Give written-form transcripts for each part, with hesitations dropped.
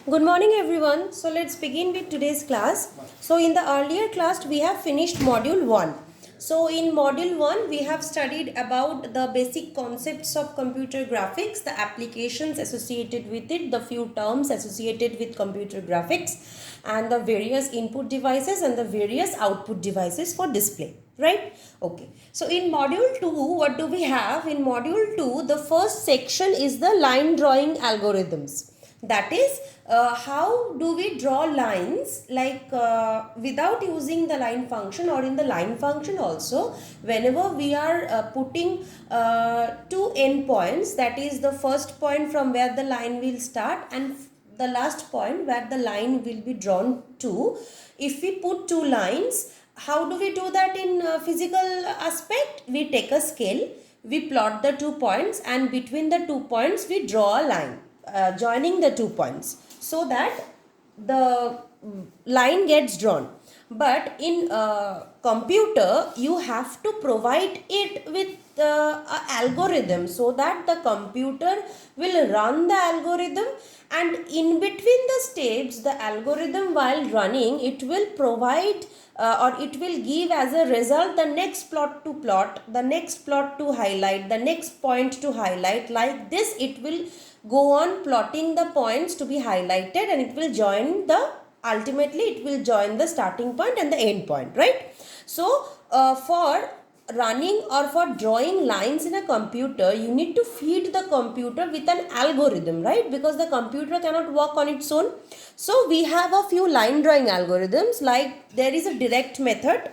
Good morning everyone. So let's begin with today's class. So in the earlier class we have finished module 1. So in module 1 we have studied about the basic concepts of computer graphics, the applications associated with it, the few terms associated with computer graphics, and the various input devices and the various output devices for display. Right? Okay. So in module 2 what do we have? In module 2 the first section is the line drawing algorithms. That is, how do we draw lines like without using the line function, or in the line function also, whenever we are putting two endpoints, that is the first point from where the line will start and the last point where the line will be drawn to. If we put two lines, how do we do that in physical aspect? We take a scale, we plot the 2 points, and between the 2 points we draw a line joining the 2 points so that the line gets drawn. But in computer you have to provide it with a algorithm so that the computer will run the algorithm, and in between the steps the algorithm while running it will provide or it will give as a result the next plot to plot, the next plot to highlight, the next point to highlight. Like this it will go on plotting the points to be highlighted, and it will join the, ultimately it will join the starting point and the end point, right? So for running or for drawing lines in a computer, you need to feed the computer with an algorithm, right? Because the computer cannot work on its own. So we have a few line drawing algorithms, like there is a direct method,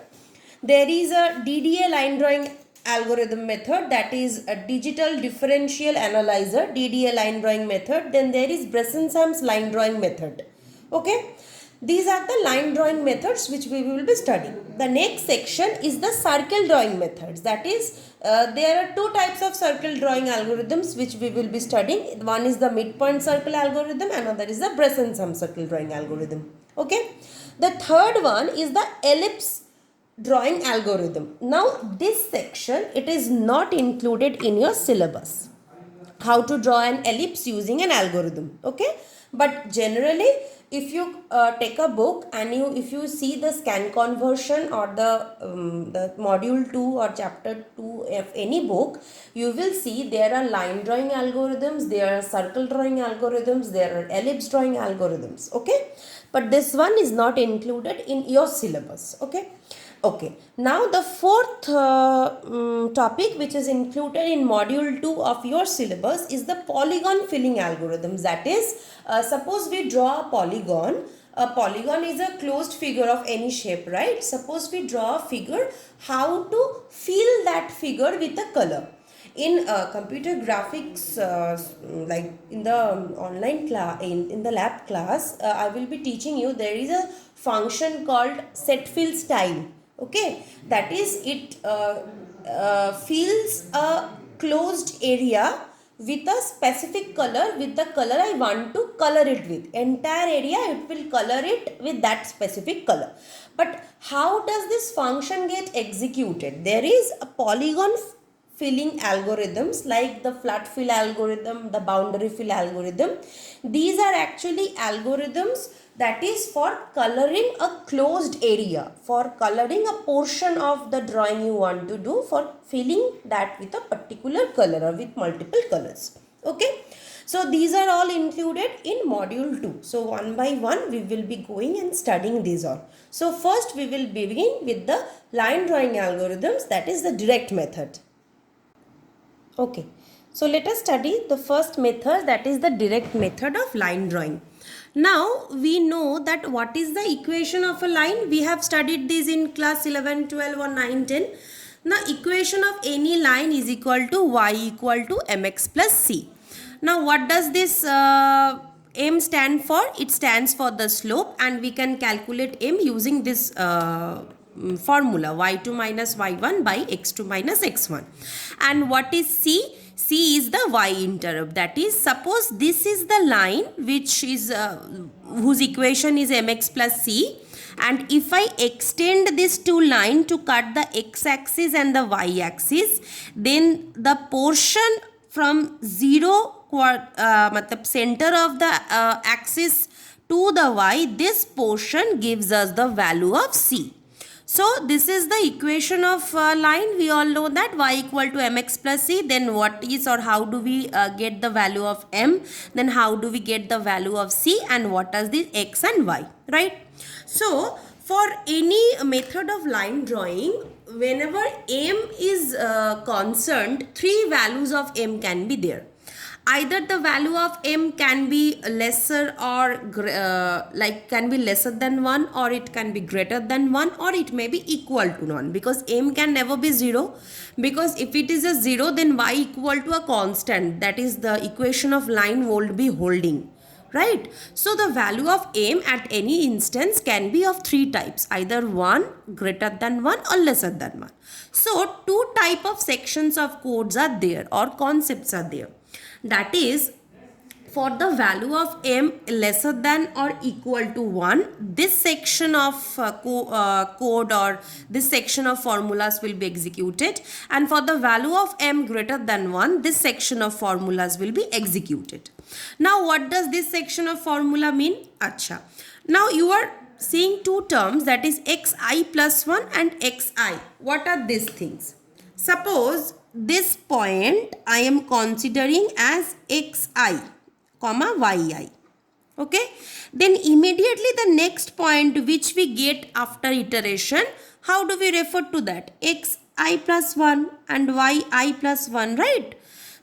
there is a DDA line drawing algorithm method, that is a digital differential analyzer DDA line drawing method. Then there is Bresson-Sams line drawing method. Okay, these are the line drawing methods which we will be studying. The next section is the circle drawing methods. That is, there are two types of circle drawing algorithms which we will be studying. One is the midpoint circle algorithm, another is the Bresson-Sams circle drawing algorithm. Okay, the third one is the ellipse drawing algorithm. Now this section, it is not included in your syllabus, how to draw an ellipse using an algorithm. Okay, but generally if you take a book and if you see the scan conversion or the module 2 or chapter 2 of any book, you will see there are line drawing algorithms, there are circle drawing algorithms, there are ellipse drawing algorithms. Okay, but this one is not included in your syllabus. Okay, now the fourth topic which is included in module 2 of your syllabus is the polygon filling algorithms. That is, suppose we draw a polygon. A polygon is a closed figure of any shape, right? Suppose we draw a figure, how to fill that figure with a color. In computer graphics, like in the online class, in the lab class, I will be teaching you, there is a function called set fill style. Okay, that is, it fills a closed area with a specific color, with the color I want to color it with. Entire area it will color it with that specific color. But how does this function get executed? There is a polygon filling algorithms like the flat fill algorithm, the boundary fill algorithm. These are actually algorithms that is for coloring a closed area, for coloring a portion of the drawing you want to do, for filling that with a particular color or with multiple colors. Okay, so these are all included in module 2. So one by one we will be going and studying these all. So first we will begin with the line drawing algorithms, that is the direct method. Okay, so let us study the first method, that is the direct method of line drawing. Now we know that what is the equation of a line. We have studied this in class 11, 12 or 9, 10. Now equation of any line is equal to y equal to mx plus c. Now what does this m stand for? It stands for the slope, and we can calculate m using this formula, y2 minus y1 by x2 minus x1. And what is c? C is the y interrupt. That is, suppose this is the line which is whose equation is mx plus c, and if I extend this two line to cut the x-axis and the y-axis, then the portion from 0 matlab center of the axis to the y, this portion gives us the value of c. So this is the equation of line. We all know that y equal to mx plus c. Then what is or how do we get the value of m? Then how do we get the value of c, and what are the x and y, right? So for any method of line drawing, whenever m is concerned, three values of m can be there. Either the value of m can be lesser or can be lesser than 1, or it can be greater than 1, or it may be equal to 1, because m can never be 0, because if it is a 0, then y equal to a constant, that is the equation of line won't be holding, right? So the value of m at any instance can be of three types, either 1, greater than 1, or lesser than 1. So two type of sections of codes are there, or concepts are there. That is, for the value of m lesser than or equal to 1, this section of code or this section of formulas will be executed, and for the value of m greater than 1, this section of formulas will be executed. Now what does this section of formula mean? Acha. Now you are seeing two terms, that is xi plus 1 and xi. What are these things? Suppose this point I am considering as xi, comma yi. Okay. Then immediately the next point which we get after iteration, how do we refer to that? Xi plus 1 and yi plus 1, right?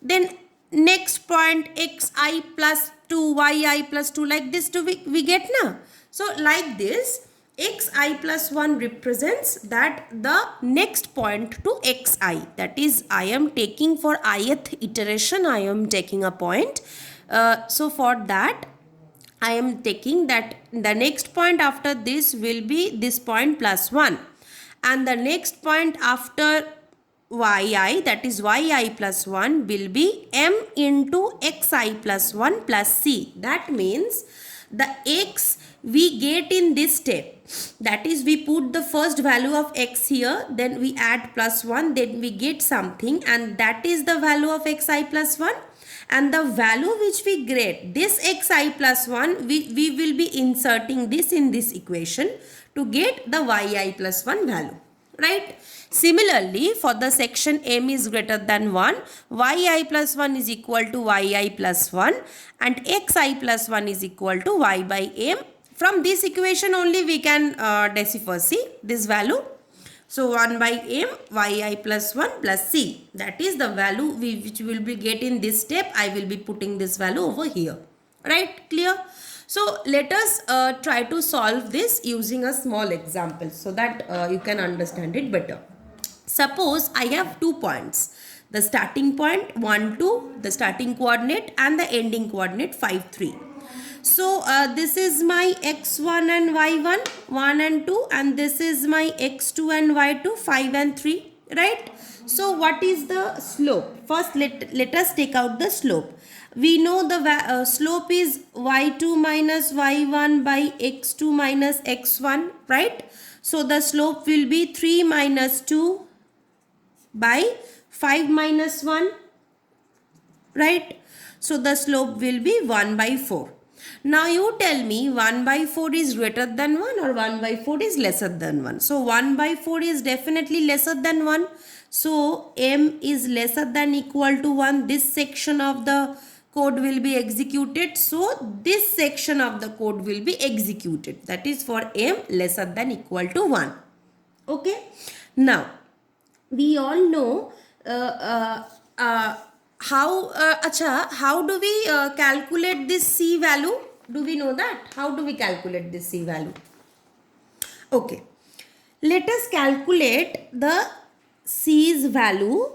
Then next point xi plus 2, yi plus 2, like this do we get na? So like this, xi plus 1 represents that the next point to xi, that is I am taking for ith iteration, I am taking a point. So for that I am taking that the next point after this will be this point plus 1, and the next point after yi, that is yi plus 1, will be m into xi plus 1 plus c. That means the x we get in this step, that is we put the first value of x here, then we add plus 1, then we get something, and that is the value of xi plus 1, and the value which we get, this xi plus 1, we will be inserting this in this equation to get the yi plus 1 value, right? Similarly, for the section m is greater than 1, yi plus 1 is equal to yi plus 1, and xi plus 1 is equal to y by m. From this equation only we can decipher, see this value. So 1 by m yi plus 1 plus c, that is the value which will be get in this step. I will be putting this value over here, right? Clear? So let us try to solve this using a small example so that you can understand it better. Suppose I have 2 points, the starting point 1, 2, the starting coordinate, and the ending coordinate 5, 3. So this is my x1 and y1, 1 and 2, and this is my x2 and y2, 5 and 3, right? So what is the slope? First let us take out the slope. We know the slope is y2 minus y1 by x2 minus x1, right? So the slope will be 3 minus 2 by 5 minus 1, right? So the slope will be 1 by 4. Now you tell me 1 by 4 is greater than 1 or 1 by 4 is lesser than 1. So 1 by 4 is definitely lesser than 1. So m is lesser than equal to 1. This section of the code will be executed. So this section of the code will be executed. That is for m lesser than equal to 1. Okay. Now we all know how do we calculate this c value? Do we know that? How do we calculate this c value? Okay. Let us calculate the c's value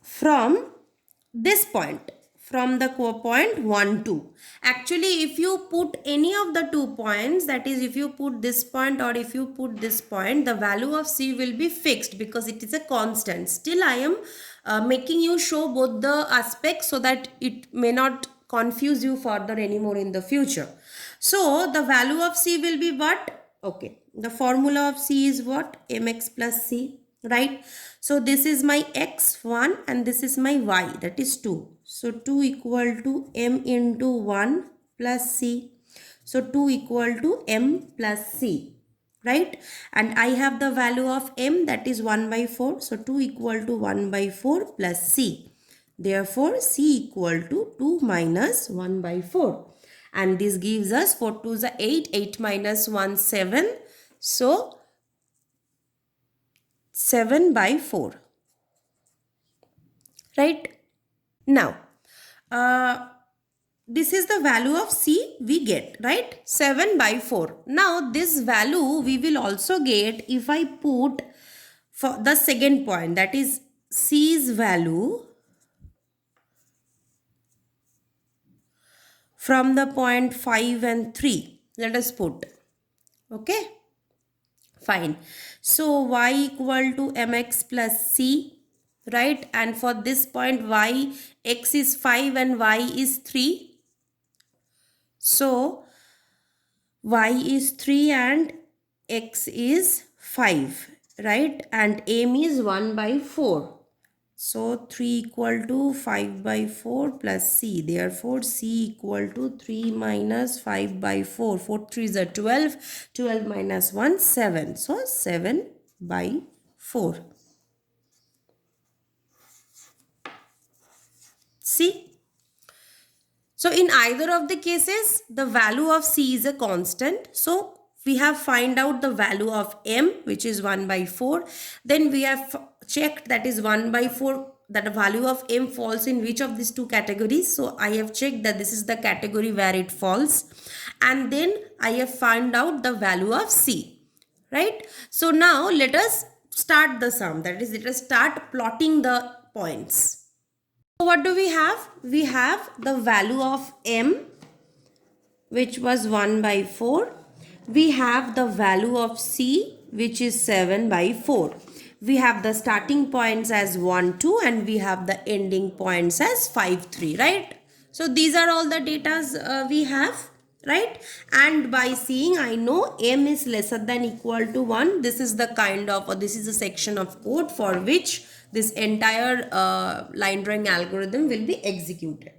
from this point, from the point 1, 2. Actually, if you put any of the 2 points, that is if you put this point or if you put this point, the value of c will be fixed because it is a constant. Still I am making you show both the aspects so that it may not confuse you further anymore in the future. So the value of c will be what? Okay, the formula of c is what? mx plus c, right? So this is my x1 and this is my y, that is 2. So 2 equal to m into 1 plus c. So 2 equal to m plus c, right? And I have the value of m, that is 1 by 4. So 2 equal to 1 by 4 plus c. Therefore, c equal to 2 minus 1 by 4. And this gives us 4 to the 8, 8 minus 1, 7. So 7 by 4. Right? Now, this is the value of c we get, right? 7 by 4. Now, this value we will also get if I put for the second point, that is c's value from the point 5 and 3. Let us put. Okay? Fine. So, y equal to mx plus c, right? And for this point, x is 5 and y is 3. So, y is 3 and x is 5, right? And m is 1 by 4. So, 3 equal to 5 by 4 plus c. Therefore, c equal to 3 minus 5 by 4. 4 3 is a 12. 12 minus 1, 7. So, 7 by 4. See? So, in either of the cases, the value of c is a constant. So, we have find out the value of m, which is 1 by 4. Then we have checked, that is 1 by 4, that the value of m falls in which of these two categories. So, I have checked that this is the category where it falls. And then I have found out the value of c. Right? So, now let us start the sum. That is, let us start plotting the points. So what do we have? We have the value of m, which was 1 by 4. We have the value of c, which is 7 by 4. We have the starting points as 1, 2 and we have the ending points as 5, 3, right? So these are all the data we have, right? And by seeing, I know m is lesser than equal to 1. This is the kind of, or this is a section of code for which this entire line drawing algorithm will be executed.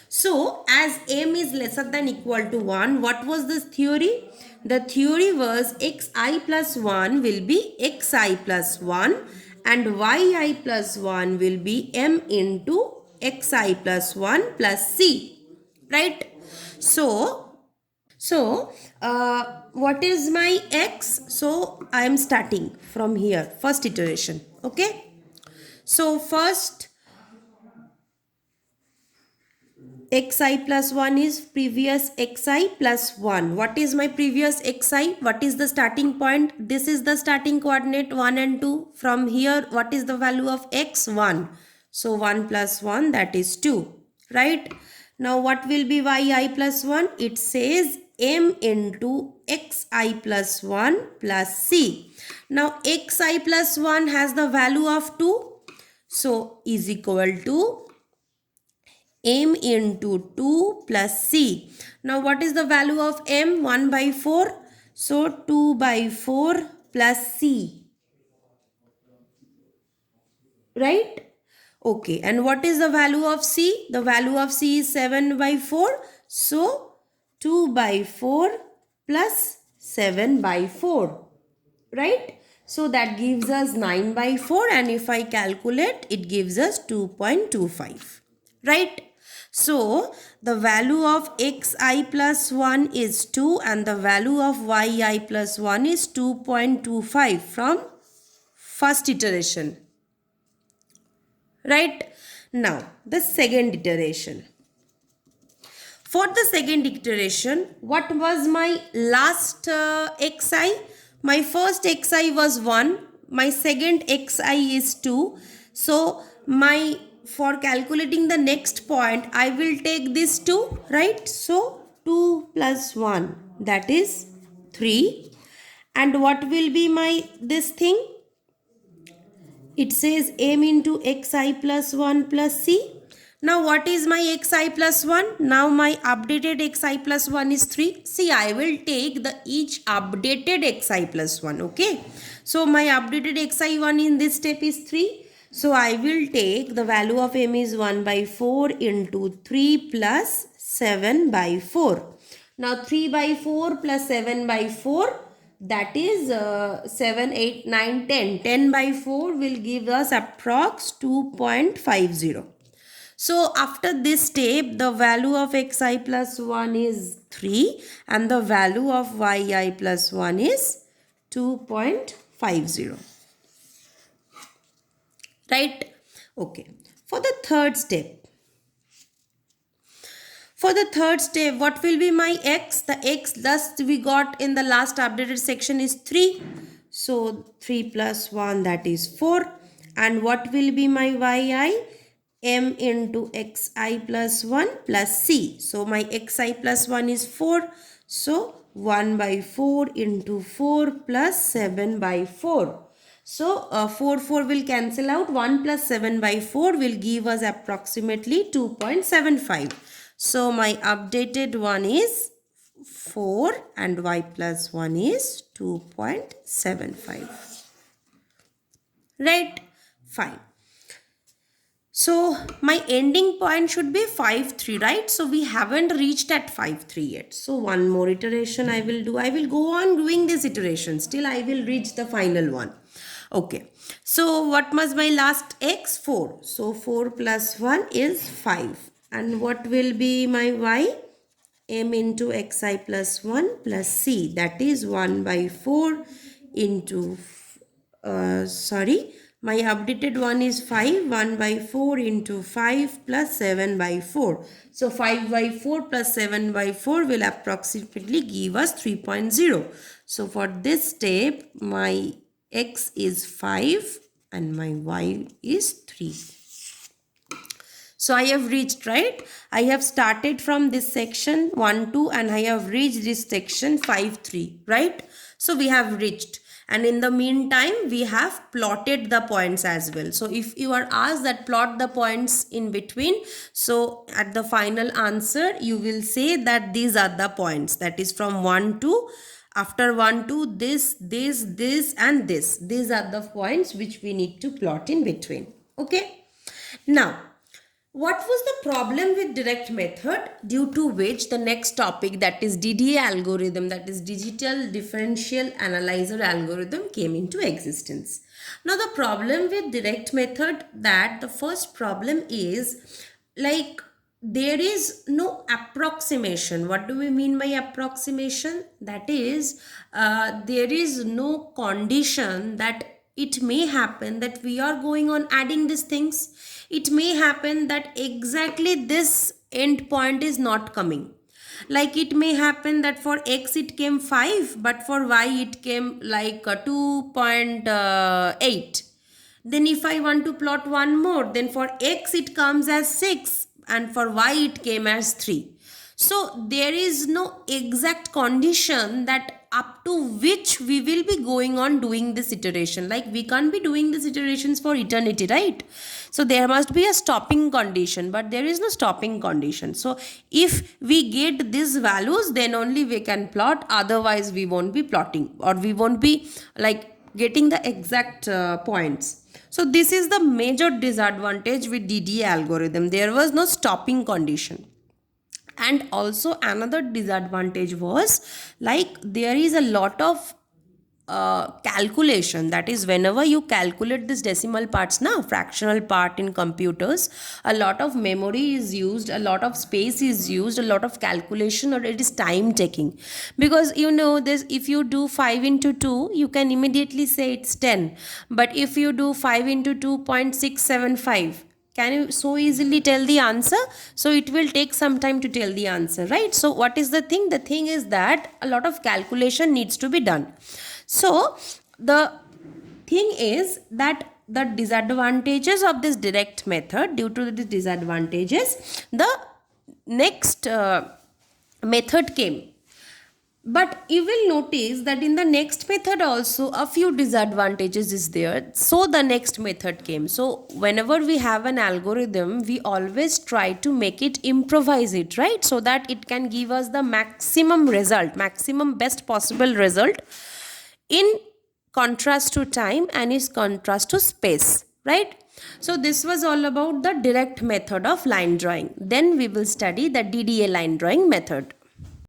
So, as m is lesser than equal to 1, what was this theory? The theory was xi plus 1 will be xi plus 1 and yi plus 1 will be m into xi plus 1 plus c. Right? So what is my x? So, I am starting from here, first iteration. Okay? So, first xi plus 1 is previous xi plus 1. What is my previous xi? What is the starting point? This is the starting coordinate 1 and 2. From here, what is the value of x? 1. So, 1 plus 1, that is 2. Right? Now, what will be yi plus 1? It says m into xi plus 1 plus c. Now, xi plus 1 has the value of 2. So, is equal to m into 2 plus c. Now, what is the value of m? 1 by 4. So, 2 by 4 plus c. Right? Okay. And what is the value of c? The value of c is 7 by 4. So, 2 by 4 plus 7 by 4. Right? So that gives us 9 by 4 and if I calculate, it gives us 2.25. Right? So the value of xi plus 1 is 2 and the value of yi plus 1 is 2.25 from first iteration. Right? Now the second iteration. For the second iteration, what was my last xi? My first xi was 1. My second xi is 2. So, for calculating the next point, I will take this 2, right? So, 2 plus 1, that is 3. And what will be this thing? It says m into xi plus 1 plus c. Now, what is my xi plus 1? Now, my updated xi plus 1 is 3. See, I will take the each updated xi plus 1, okay? So, my updated xi1 in this step is 3. So, I will take the value of m is 1 by 4 into 3 plus 7 by 4. Now 3 by 4 plus 7 by 4, that is 7, 8, 9, 10. 10 by 4 will give us approx 2.50. So after this step, the value of xi plus 1 is 3 and the value of yi plus 1 is 2.50. Right? Okay. For the third step, what will be my x? The x thus we got in the last updated section is 3. So 3 plus 1, that is 4. And what will be my yi? M into xi plus 1 plus c. So my xi plus 1 is 4. So 1 by 4 into 4 plus 7 by 4. So 4 will cancel out. 1 plus 7 by 4 will give us approximately 2.75. So my updated one is 4 and y plus 1 is 2.75. Right? Fine. So my ending point should be 5, 3, right? So we haven't reached at 5, 3 yet. So one more iteration I will do. I will go on doing this iteration till I will reach the final one. Okay. So what was my last x? 4. So 4 plus 1 is 5. And what will be my y? M into xi plus 1 plus c. That is 1 by 4 into, my updated one is 5. 1 by 4 into 5 plus 7 by 4. So 5 by 4 plus 7 by 4 will approximately give us 3.0. So for this step, my x is 5 and my y is 3. So I have reached, right? I have started from this section 1, 2 and I have reached this section 5, 3, right? So we have reached. And in the meantime, we have plotted the points as well. So if you are asked that plot the points in between, so at the final answer, you will say that these are the points. That is from 1 to, after 1 to this and this. These are the points which we need to plot in between. Okay. Now, what was the problem with direct method, due to which the next topic, that is DDA algorithm, that is digital differential analyzer algorithm, came into existence. Now the problem with direct method, that the first problem is like there is no approximation. What do we mean by approximation? That is there is no condition that it may happen that we are going on adding these things. It may happen that exactly this end point is not coming. Like it may happen that for x it came 5, but for y it came like 2.8. Then if I want to plot one more, then for x it comes as 6 and for y it came as 3. So there is no exact condition that up to which we will be going on doing this iteration. Like we can't be doing these iterations for eternity, right? So there must be a stopping condition, but there is no stopping condition. So if we get these values, then only we can plot. Otherwise we won't be plotting, or we won't be like getting the exact points. So this is the major disadvantage with DDA algorithm. There was no stopping condition. And also another disadvantage was like there is a lot of calculation. That is, whenever you calculate this decimal parts now, fractional part in computers, a lot of memory is used, a lot of space is used, a lot of calculation, or it is time taking. Because you know this, if you do 5 into 2, you can immediately say it's 10. But if you do 5 into 2.675, can you so easily tell the answer? So it will take some time to tell the answer, right? So what is the thing? The thing is that a lot of calculation needs to be done. So the thing is that the disadvantages of this direct method, due to the disadvantages, the next method came. But you will notice that in the next method also a few disadvantages is there. So the next method came. So whenever we have an algorithm, we always try to make it, improvise it, right? So that it can give us the maximum result, maximum best possible result in contrast to time and in contrast to space, right? So this was all about the direct method of line drawing. Then we will study the DDA line drawing method.